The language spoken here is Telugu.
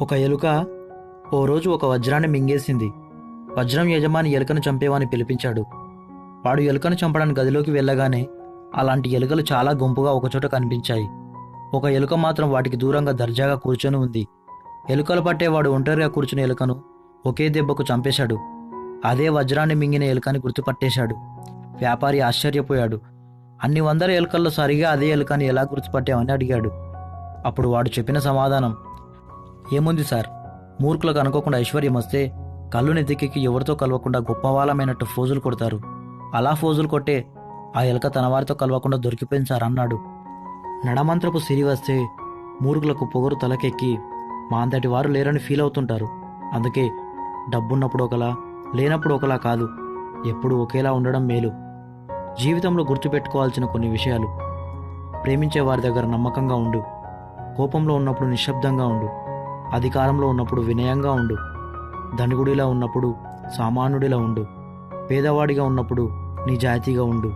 ఒక ఎలుక ఓ రోజు ఒక వజ్రాన్ని మింగేసింది. వజ్రం యజమాని ఎలుకను చంపేవాని పిలిపించాడు. వాడు ఎలుకను చంపడానికి గదిలోకి వెళ్ళగానే అలాంటి ఎలుకలు చాలా గుంపుగా ఒకచోట కనిపించాయి. ఒక ఎలుక మాత్రం వాటికి దూరంగా దర్జాగా కూర్చొని ఉంది. ఎలుకలు పట్టేవాడు ఒంటరిగా కూర్చుని ఎలుకను ఒకే దెబ్బకు చంపేశాడు. అదే వజ్రాన్ని మింగిన ఎలుకని గుర్తుపట్టేశాడు. వ్యాపారి ఆశ్చర్యపోయాడు. అన్ని వందల ఎలుకల్లో సరిగా అదే ఎలుకని ఎలా గుర్తుపట్టామని అడిగాడు. అప్పుడు వాడు చెప్పిన సమాధానం, ఏముంది సార్, మూర్ఖులకు అనుకోకుండా ఐశ్వర్యం వస్తే కళ్ళు నెత్తికెక్కి ఎవరితో కలవకుండా గొప్పవాళ్ళమైనట్టు ఫోజులు కొడతారు. అలా ఫోజులు కొట్టే ఆ ఎలుక తన వారితో కలవకుండా దొరికిపోయింది సార్ అన్నాడు. నడమంత్రపు సిరి వస్తే మూర్ఖులకు పొగరు తలకెక్కి మా అంతటి వారు లేరని ఫీల్ అవుతుంటారు. అందుకే డబ్బున్నప్పుడు ఒకలా, లేనప్పుడు ఒకలా కాదు, ఎప్పుడూ ఒకేలా ఉండడం మేలు. జీవితంలో గుర్తుపెట్టుకోవాల్సిన కొన్ని విషయాలు: ప్రేమించే వారి దగ్గర నమ్మకంగా ఉండు, కోపంలో ఉన్నప్పుడు నిశ్శబ్దంగా ఉండు, అధికారంలో ఉన్నప్పుడు వినయంగా ఉండు, ధనికుడిలా ఉన్నప్పుడు సామాన్యుడిలా ఉండు, పేదవాడిగా ఉన్నప్పుడు నిజాయితీగా ఉండు.